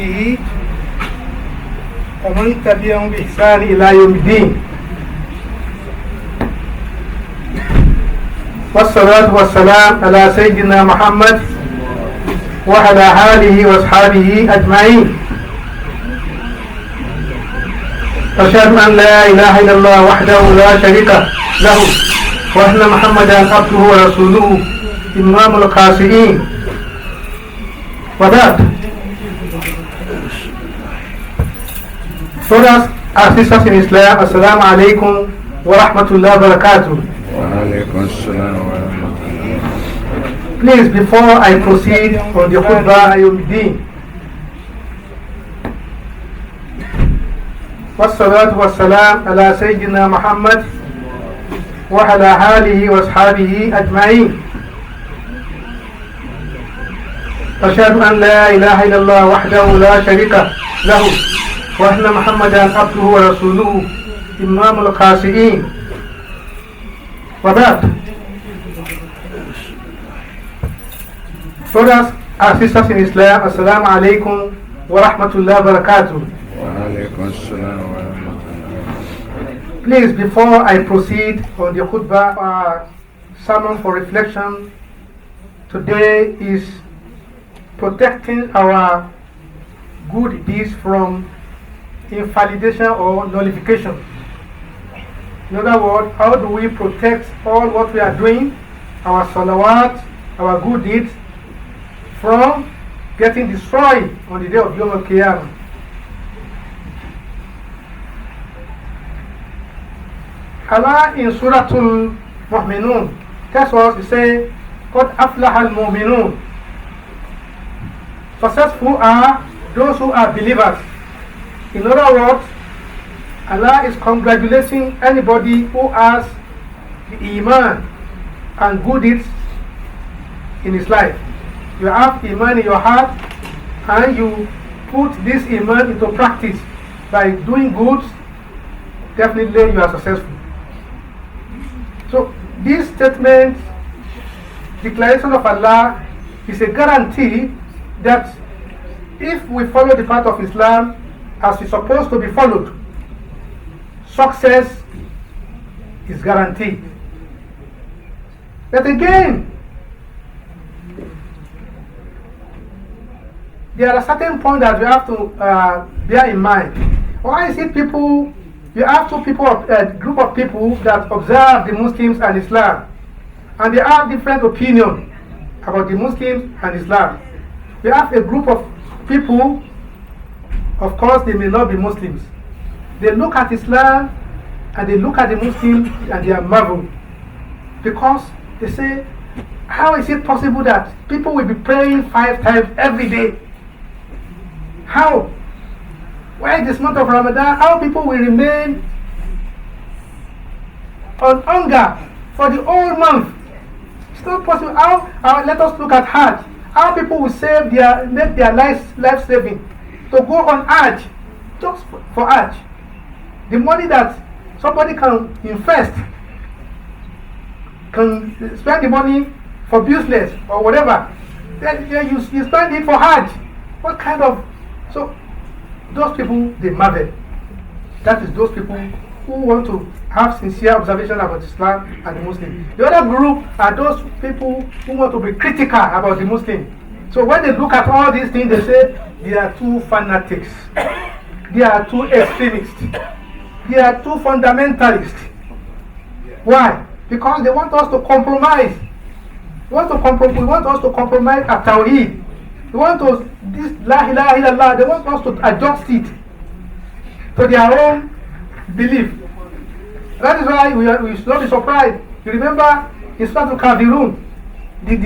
وصحبه ومن تبعهم بإحسان إلى يوم الدين. والصلاة والسلام على سيدنا محمد وعلى آله وأصحابه أجمعين. أشهد أن لا إله إلا الله وحده لا شريك له وأن محمدا عبده ورسوله إمام القاسئين. وبعد. Brothers and sisters in Islam, Assalamu alaikum wa rahmatullahi wa barakatuh. Please, before I proceed on the khutbah, والصلاة والسلام على سيدنا محمد وعلى آله وأصحابه أجمعين. أشهد أن لا إله إلا الله وحده لا شريك له وأن محمدا عبده ورسوله إمام القاسئين. وبعد. Brothers and sisters in Islam, Assalamu alaikum wa rahmatullahi wa barakatuh. Please, before I proceed on the khutbah, sermon for reflection today is protecting our good deeds from invalidation or nullification. In other words, how do we protect all what we are doing, our salawat, our good deeds, from getting destroyed on the day of Yom Al-Qiyamah? Allah in Surah Al-Mu'minun tells us, He says, قَدْ أَفْلَحَ الْمُؤْمِنُونَ. Successful are those who are believers. In other words, Allah is congratulating anybody who has the Iman and good deeds in his life. You have Iman in your heart and you put this Iman into practice by doing good, definitely you are successful. So this statement, declaration of Allah, is a guarantee that if we follow the path of Islam as it's supposed to be followed, success is guaranteed. But again, there are certain points that we have to bear in mind. Why is it you have a group of people that observe the Muslims and Islam, and they have different opinions about the Muslims and Islam. We have a group of people, of course they may not be Muslims. They look at Islam and they look at the Muslims and they are marveled, because they say, how is it possible that people will be praying 5 times every day? How? Why this month of Ramadan, how people will remain on hunger for the whole month? It's not possible. Let us look at Hajj. How people will make their life saving to go on Hajj, just for Hajj. The money that somebody can invest, can spend the money for business or whatever, then you spend it for Hajj. What kind of... So those people, they marvel. That is those people who want to have sincere observation about Islam and the Muslim. The other group are those people who want to be critical about the Muslim. So when they look at all these things, they say they are too fanatics, they are too extremists, they are too fundamentalists. Why? Because they want us to compromise. We want us to compromise our Tawheed. They want us, this La ilaha illallah, they want us to adjust it to their own belief. That is why we should not be surprised. You remember in Surah Al-Kafirun, the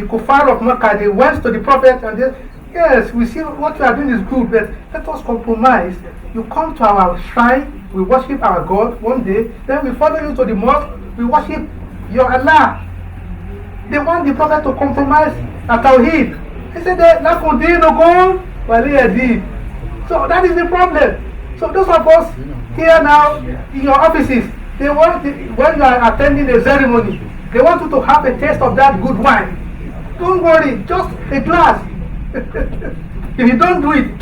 kuffar of Makkah, they went to the Prophet and they said, yes, we see what you are doing is good, but let us compromise. You come to our shrine, we worship our God one day, then we follow you to the mosque, we worship your Allah. They want the Prophet to compromise at Tawheed. He said that so that is the problem. So those of us here now in your offices, they want when you are attending a ceremony, they want you to have a taste of that good wine. Don't worry, just a glass. If you don't do it,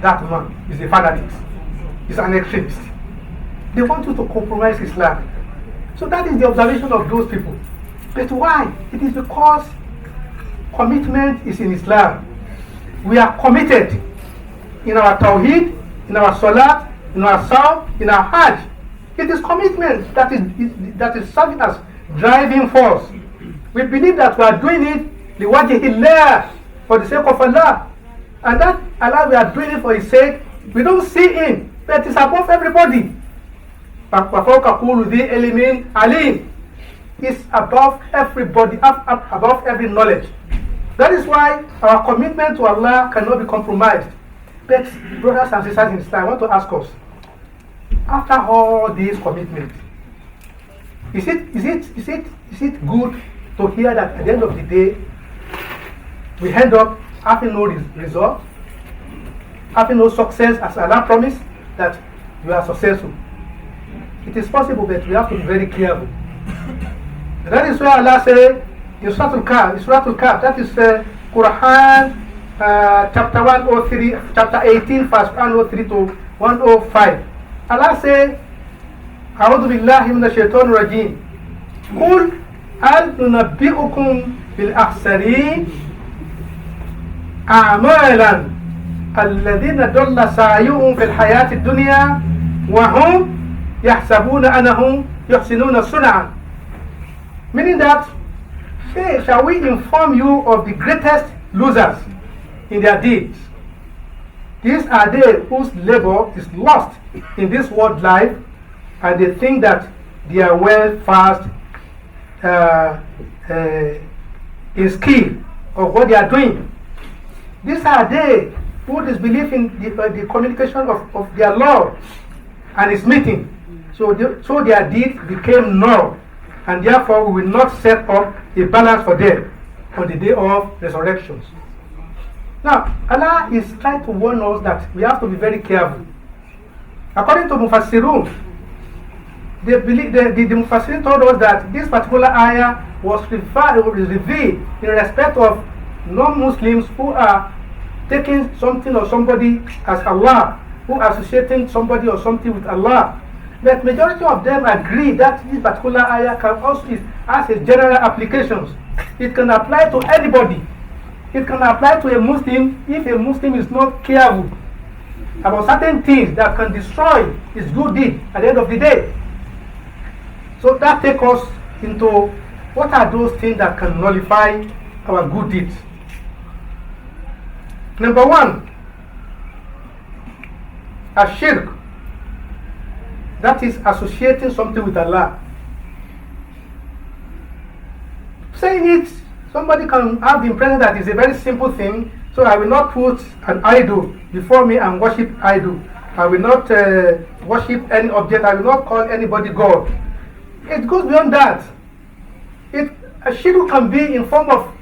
that man is a fanatic. He's an extremist. They want you to compromise Islam. So that is the observation of those people. But why? It is because commitment is in Islam. We are committed in our tawheed, in our salat, in our saum, in our hajj. It is commitment that is serving as driving force. We believe that we are doing it liwajhillah, for the sake of Allah, and that Allah we are doing it for His sake. We don't see Him, but it's above everybody. It's above everybody, above every knowledge. That is why our commitment to Allah cannot be compromised. But brothers and sisters in Islam, I want to ask us, after all these commitments, is it good to hear that at the end of the day we end up having no result, having no success as Allah promised that you are successful? It is possible, but we have to be very careful. That is why Allah said in Surah Al-Kahf, that is Quran chapter 103, chapter 18, verse 103 to 105. Allah said, أعوذ بالله من الشيطان الرجيم قل هل ننبئكم بالأخسرين أعمالا الذين ضل سعيهم في الحياة الدنيا وهم يحسبون أنهم يحسنون صنعا. Meaning that, shall we inform you of the greatest losers in their deeds? These are they whose labor is lost in this world life, and they think that they are well fast in skill of what they are doing. These are they who disbelieve in the communication of their Lord and His meeting. So their deeds became null, and therefore we will not set up a balance for them on the day of resurrections. Now, Allah is trying to warn us that we have to be very careful. According to Mufassirun, the Mufassirun told us that this particular ayah was revealed in respect of non-Muslims who are taking something or somebody as Allah, who are associating somebody or something with Allah. But majority of them agree that this particular ayah can also has a general applications. It can apply to anybody. It can apply to a Muslim if a Muslim is not careful about certain things that can destroy his good deed at the end of the day. So that takes us into what are those things that can nullify our good deeds. Number one, shirk. That is associating something with Allah. Saying it, somebody can have the impression that it's a very simple thing, so I will not put an idol before me and worship idol. I will not worship any object. I will not call anybody God. It goes beyond that. A shirk can be in form of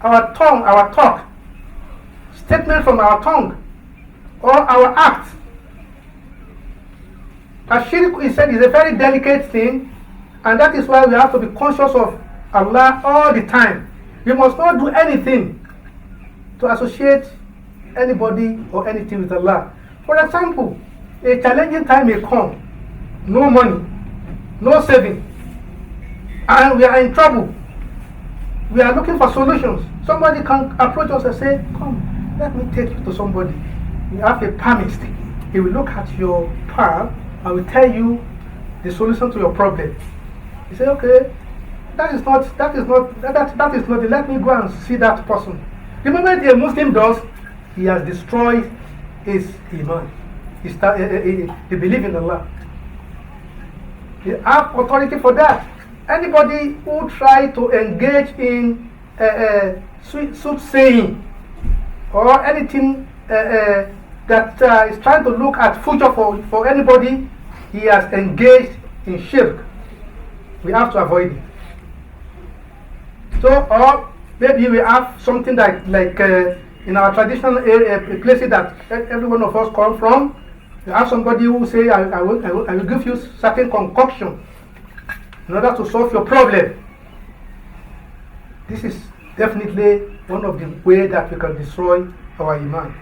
our tongue, our talk, statement from our tongue, or our act. A shirk is said is a very delicate thing, and that is why we have to be conscious of Allah all the time. We must not do anything to associate anybody or anything with Allah. For example, a challenging time may come, no money, no saving, and we are in trouble. We are looking for solutions. Somebody can approach us and say, come, let me take you to somebody. You have a palmist. He will look at your palm and will tell you the solution to your problem. You say, okay, that is not it. Let me go and see that person. The moment a Muslim does, he has destroyed his iman. He believe in Allah. He have authority for that. Anybody who try to engage in soothsaying or anything that is trying to look at future for anybody, he has engaged in shirk. We have to avoid it. So, or maybe we have something like in our traditional places that every one of us come from. You have somebody who say, I will give you certain concoction in order to solve your problem. This is definitely one of the ways that we can destroy our iman.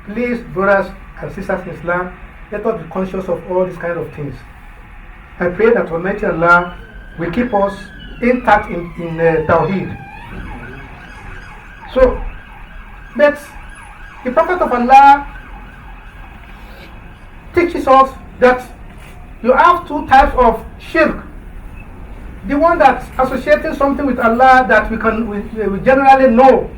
Please, brothers and sisters in Islam, let us be conscious of all these kind of things. I pray that Almighty Allah will keep us intact in Tawheed. So, but the Prophet of Allah teaches us that you have two types of shirk. The one that's associating something with Allah that we generally know.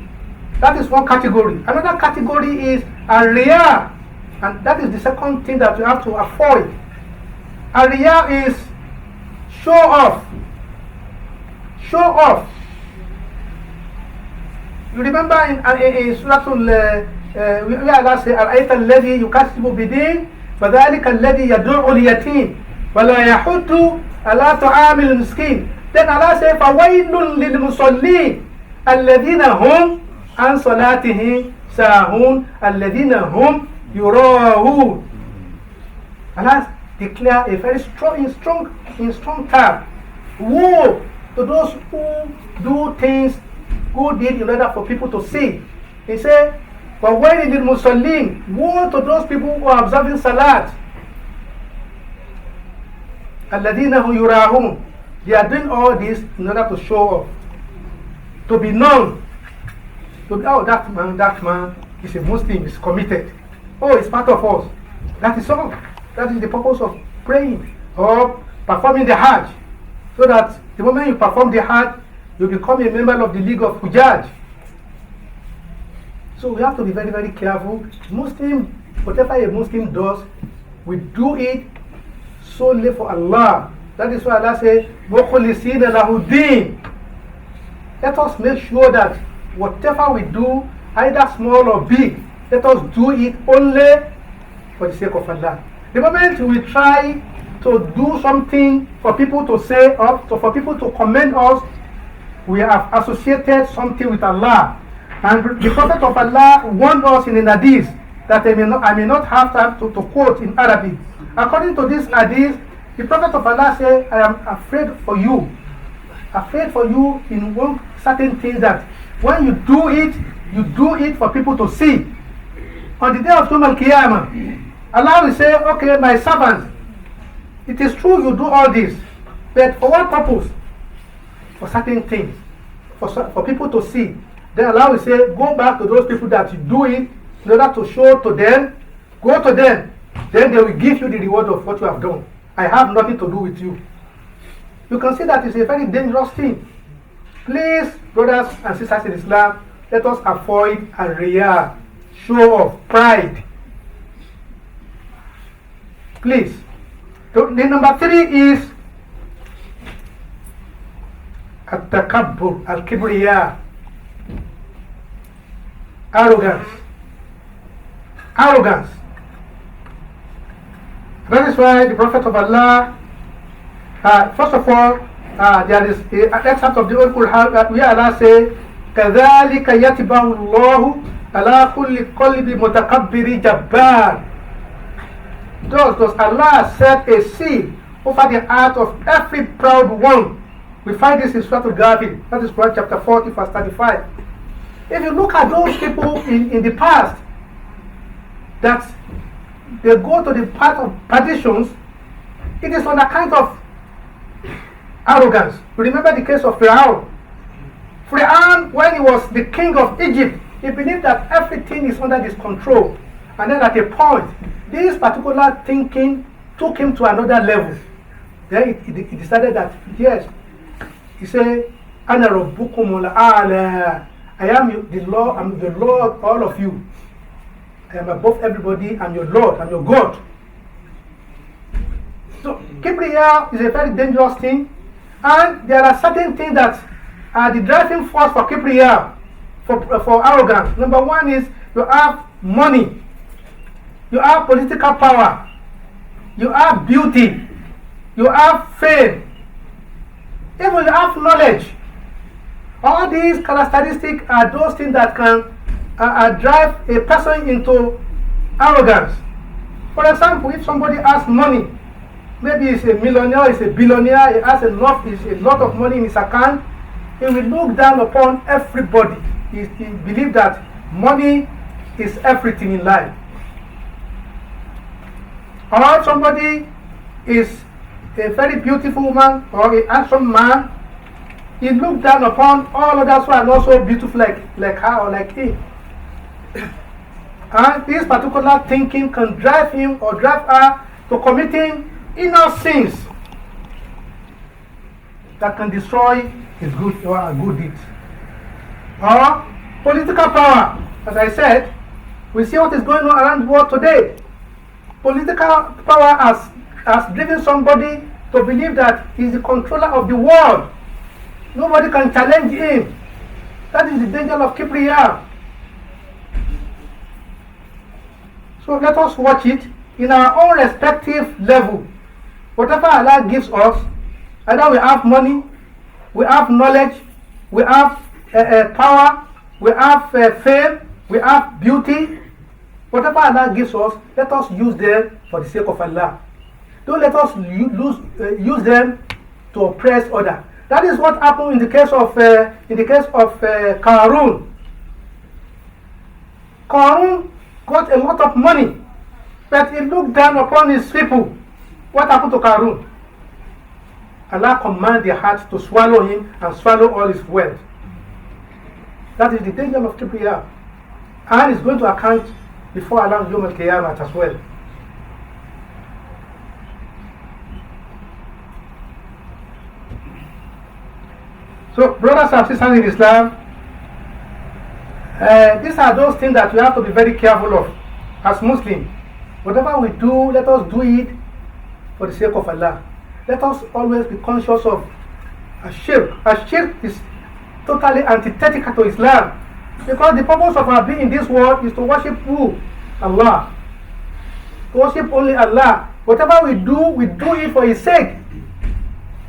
That is one category. Another category is riya, and that is the second thing that we have to avoid. Riya is show off. Show off. You remember in Surah where Allah says, "Al-ayta alladhi yukasibu bidin, fadhalika alladhi yad'u al-yatim, wa la yahuddu ala ta'amil miskin." Then Allah says, "Fawailun lil musallin, alladhina hum an salatihim sahun, alladhina hum yurahun." Allah declare a very strong term. Woe to those who do things, who did in order for people to see. He said, "But when it is Muslim, woe to those people who are observing Salat. Alladina hu yurahun." They are doing all this in order to show off, to be known. To be, oh, that man is a Muslim, is committed. Oh, it's part of us. That is all. That is the purpose of praying or performing the Hajj. So that the moment you perform the Hajj, you become a member of the League of Hujjaj. So we have to be very, very careful. Muslim, whatever a Muslim does, we do it solely for Allah. That is why Allah says, وَخُلِصِينَ لَهُ الدِّينَ. Let us make sure that whatever we do, either small or big, let us do it only for the sake of Allah. The moment we try to do something for people to say or for people to commend us, we have associated something with Allah. And the Prophet of Allah warned us in an hadith that I may not have time to quote in Arabic. According to this hadith, the Prophet of Allah said, "I am afraid for you in one certain thing, that when you do it for people to see. On the day of Yawm al-Qiyamah, Allah will say, okay, my servants, it is true you do all this, but for what purpose? For certain things, for people to see. Then Allah will say, go back to those people that you do it in order to show to them, go to them, then they will give you the reward of what you have done. I have nothing to do with you." You can see that it's a very dangerous thing. Please, brothers and sisters in Islam, let us avoid a riya, show of pride. Please. The number 3 is at-takabbur, al-kibriya, arrogance. That is why the Prophet of Allah, first of all, there is an excerpt of the Old Quran where Allah says, كَذَلِكَ يَتِبَهُ اللَّهُ عَلَى كُلِّ قَلْبِ مُتَكَبِّرِ جَبَّارٍ. Thus does Allah set a seal over the heart of every proud one. We find this in Surah Al-Ghafir, that is Quran chapter 40, verse 35. If you look at those people in the past, that they go to the path of perditions, it is on account of arrogance. You remember the case of Pharaoh. Pharaoh, when he was the king of Egypt, he believed that everything is under his control. And then at a point, this particular thinking took him to another level. Then he decided that, yes, he said, "Ana rabbukum al-a'la." I am the Lord, I'm the Lord, all of you. I am above everybody, I'm your Lord, I'm your God. So, Kibriya is a very dangerous thing, and there are certain things that are the driving force for Kibriya, for arrogance. Number 1 is you have money, you have political power, you have beauty, you have fame, even you have knowledge. All these characteristics are those things that can drive a person into arrogance. For example, if somebody has money, maybe he's a millionaire, he's a billionaire, he has a lot of money in his account, he will look down upon everybody. He believes that money is everything in life. Or if somebody is a very beautiful woman or a handsome man, he looked down upon all others who are not so beautiful like her or like him. And this particular thinking can drive him or drive her to committing inner sins that can destroy his good deeds. Or political power. As I said, we see what is going on around the world today. Political power has driven somebody to believe that he is the controller of the world. Nobody can challenge him. That is the danger of Kibriya. So let us watch it in our own respective level. Whatever Allah gives us, either we have money, we have knowledge, we have power, we have fame, we have beauty. Whatever Allah gives us, let us use them for the sake of Allah. Don't let us use them to oppress others. That is what happened in the case of Qarun. Qarun got a lot of money, but he looked down upon his people. What happened to Qarun? Allah commanded their hearts to swallow him and swallow all his wealth. That is the danger of Kibriya. And is going to account before Allah Yawm al-Qiyamah as well. So, brothers and sisters in Islam, these are those things that we have to be very careful of as Muslims. Whatever we do, let us do it for the sake of Allah. Let us always be conscious of shirk. Shirk is totally antithetical to Islam, because the purpose of our being in this world is to worship who? Allah. To worship only Allah. Whatever we do it for His sake.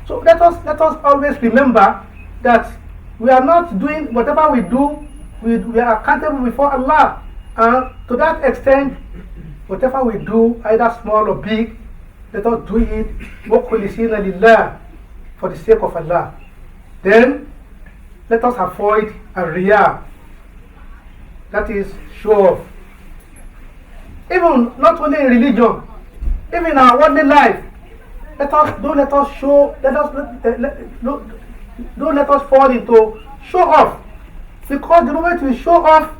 So let us always remember that we are not doing whatever we do, we are accountable before Allah. And to that extent, whatever we do, either small or big, let us do it mukhlisina lillah, for the sake of Allah. Then let us avoid riya, that is show off. Even not only in religion, even in our worldly life, don't let us fall into show off, because the moment we show off,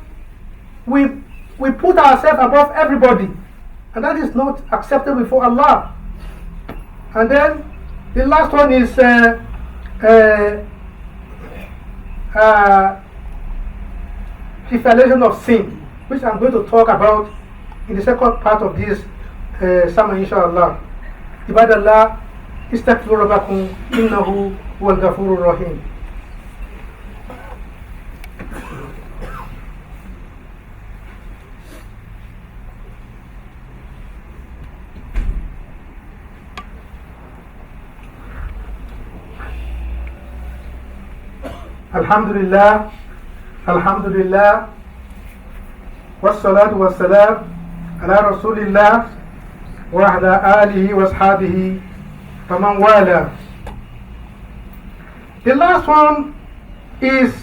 we put ourselves above everybody, and that is not acceptable before Allah. And then the last one is definition of sin, which I'm going to talk about in the second part of this sermon, inshallah. Ibadallah, istaghfiru rabbakum innahu huwal ghafurur rahim. Alhamdulillah, Alhamdulillah, wassalatu wassalam ala rasulillah wa ala alihi wa ashabihi faman wala. The last one is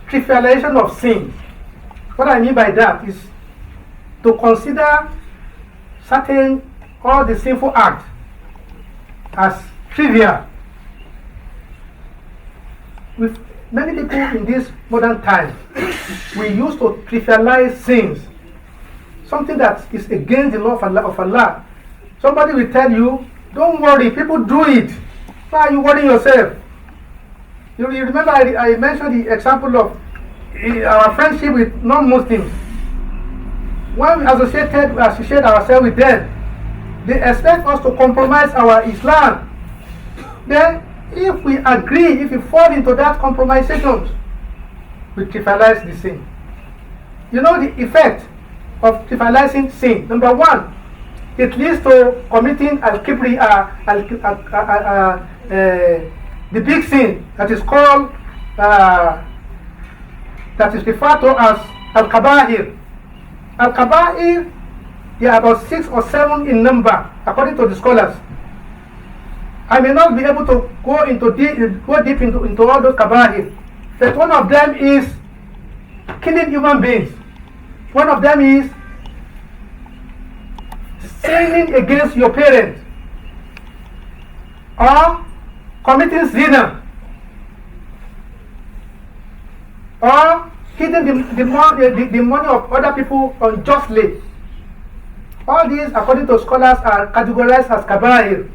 trivialization of sin. What I mean by that is to consider all the sinful acts as trivial. With many people in this modern time, we used to trivialize sins, something that is against the law of Allah. Somebody will tell you, don't worry, people do it. Why are you worrying yourself? You remember I mentioned the example of our friendship with non-Muslims. When we associate ourselves with them, they expect us to compromise our Islam. Then if we agree, if we fall into that compromisation, we trivialize the sin. You know the effect of trivializing sin. Number one, it leads to committing al-kibri, the big sin that is called, that is referred to as al-kaba'ir. Al-kaba'ir, they are about 6 or 7 in number, according to the scholars. I may not be able to go deep into all those kaba'ir, but one of them is killing human beings. One of them is sinning against your parents, or committing zina, or hiding the money of other people unjustly. All these, according to scholars, are categorized as kabair.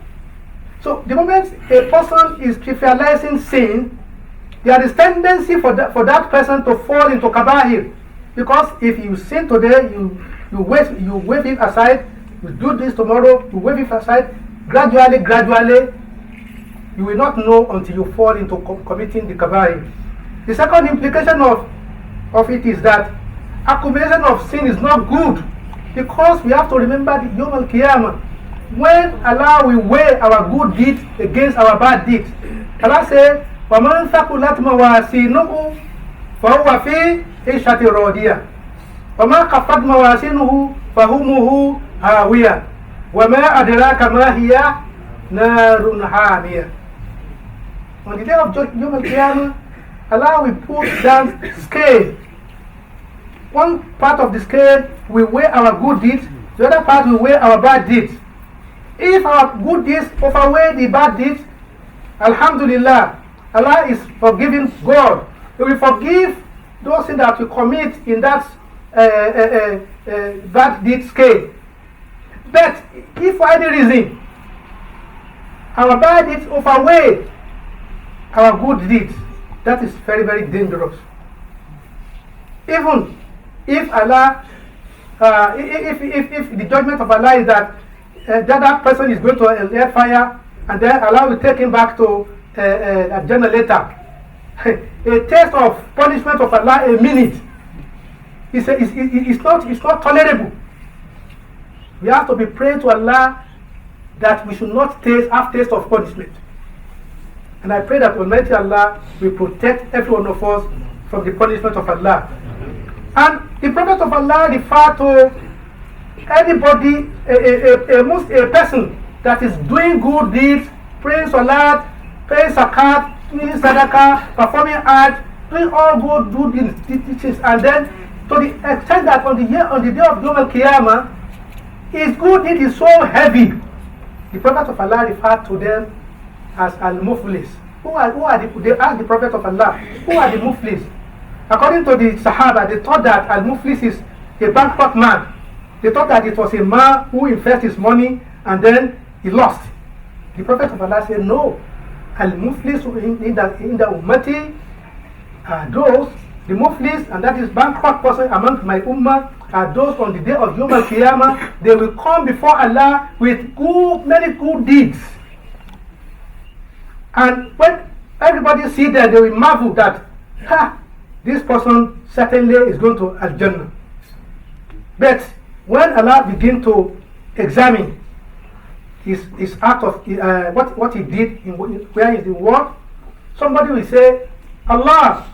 So the moment a person is trivializing sin, there is tendency for that person to fall into kabair. Because if you sin today, you wave it aside, you do this tomorrow, you wave it aside, gradually, you will not know until you fall into committing the kabair. The second implication of it is that accumulation of sin is not good, because we have to remember the Yom al-Qiyamah, when Allah will weigh our good deeds against our bad deeds. Allah says, وَمَنْ ثَقُلَتْ مَوَازِينُهُ فَهُوَ فِي عِيشَةٍ رَاضِيَةٍ وَمَا خَفَّتْ مَوَازِينُهُ فَأُمُّهُ هَاوِيَةٌ وَمَا أَدْرَاكَ مَا هِيَ نَارٌ حَامِيَةٌ. On the day of Yom al-Qiyamah, Allah will put down scale. One part of the scale will weigh our good deeds, the other part will weigh our bad deeds. If our good deeds overweigh the bad deeds, Alhamdulillah, Allah is forgiving God. He will forgive those things that we commit in that bad deed scale. But if for any reason our bad deeds overweigh our good deeds, that is very, very dangerous. Even if Allah, if the judgment of Allah is that that person is going to a fire, and then Allah will take him back to a Jannah later. A taste of punishment of Allah a minute. It's not tolerable. We have to be praying to Allah that we should not have taste of punishment. And I pray that Almighty Allah will protect every one of us from the punishment of Allah. And the Prophet of Allah referred to anybody, a person that is doing good deeds, praying salat, paying zakat, doing sadaqah, performing hajj, doing all good teachings, and then to the extent that on the day of Yom al-Qiyamah, his good deed is so heavy. The Prophet of Allah referred to them as al-muflis. They asked the Prophet of Allah, who are the muflis? According to the Sahaba, they thought that al-muflis is a bankrupt man. They thought that it was a man who invested his money and then he lost. The Prophet of Allah said, no. Al-muflis in the ummati are those, the muflis, and that is bankrupt person among my ummah, are those on the day of Yom al-Qiyamah. They will come before Allah with many good deeds. And when everybody see them, they will marvel that, this person certainly is going to Al-Jannah. But when Allah begin to examine his act of what he did, where is the world, somebody will say, Allah,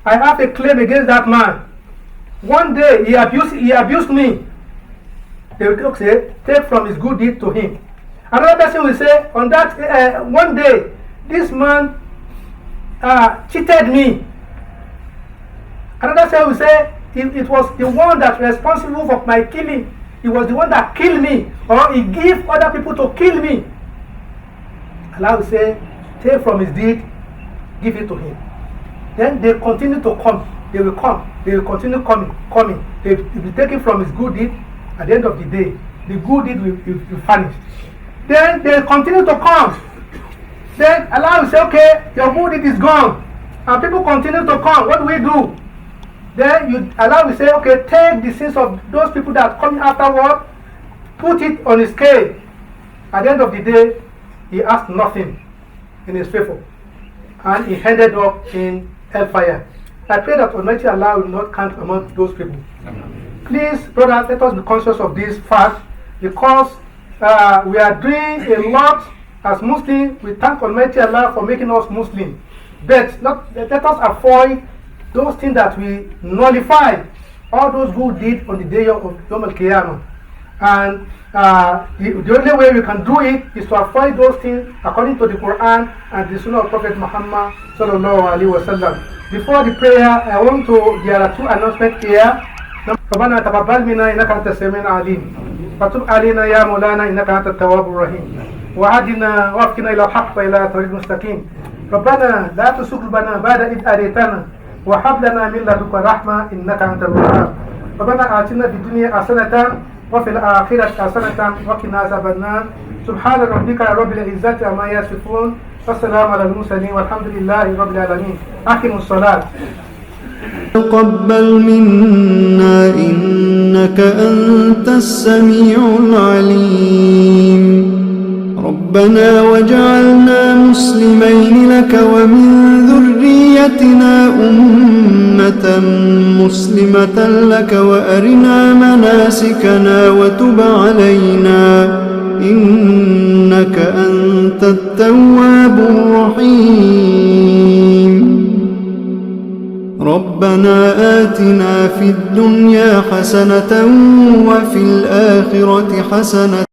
I have a claim against that man. One day he abused me. They will say, take from his good deed to him. Another person will say, on that one day, this man cheated me. Another person will say, it was the one that's responsible for my killing. He was the one that killed me, or he gave other people to kill me. Allah will say, take from his deed, give it to him. Then they continue to come. They will come. They will continue coming. They will be taken from his good deed. At the end of the day, the good deed will vanish. Then they continue to come. Then Allah will say, okay, your good deed is gone. And people continue to come. What do we do? Then Allah will say, okay, take the sins of those people that are coming afterward, put it on his scale. At the end of the day, he asked nothing in his favor. And he ended up in hellfire. I pray that Almighty Allah will not count among those people. Please, brothers, let us be conscious of this fact, because we are doing a lot as Muslims. We thank Almighty Allah for making us Muslims. But let us avoid those things that we nullify, all those good deeds on the day of Yom al-Qiyamah. And the only way we can do it is to avoid those things according to the Quran and the Sunnah of Prophet Muhammad sallallahu alaihi wasallam. Before the prayer, there are two announcements here. ربنا تقبل منا إنك أنت السميع العليم فتب علينا يا مولانا إنك أنت التواب الرحيم وهدنا وافقنا إلى الحق وإلى طريق مستقيم ربنا لا تسق قلوبنا بعد إذ هديتنا وهب لنا من لدنك رحمة إنك أنت الوهاب ربنا آتنا في الدنيا حسنة وفي الآخرة حسنة وقنا عذاب النار سبحان ربك رب العزة عما يصفون والسلام على المرسلين والحمد لله رب العالمين أقيموا الصلاة تقبل منا إنك أنت السميع العليم ربنا وجعلنا مسلمين لك ومن ذريتنا أمة مسلمة لك وأرنا مناسكنا وتب علينا إنك أنت التواب الرحيم ربنا آتنا في الدنيا حسنة وفي الآخرة حسنة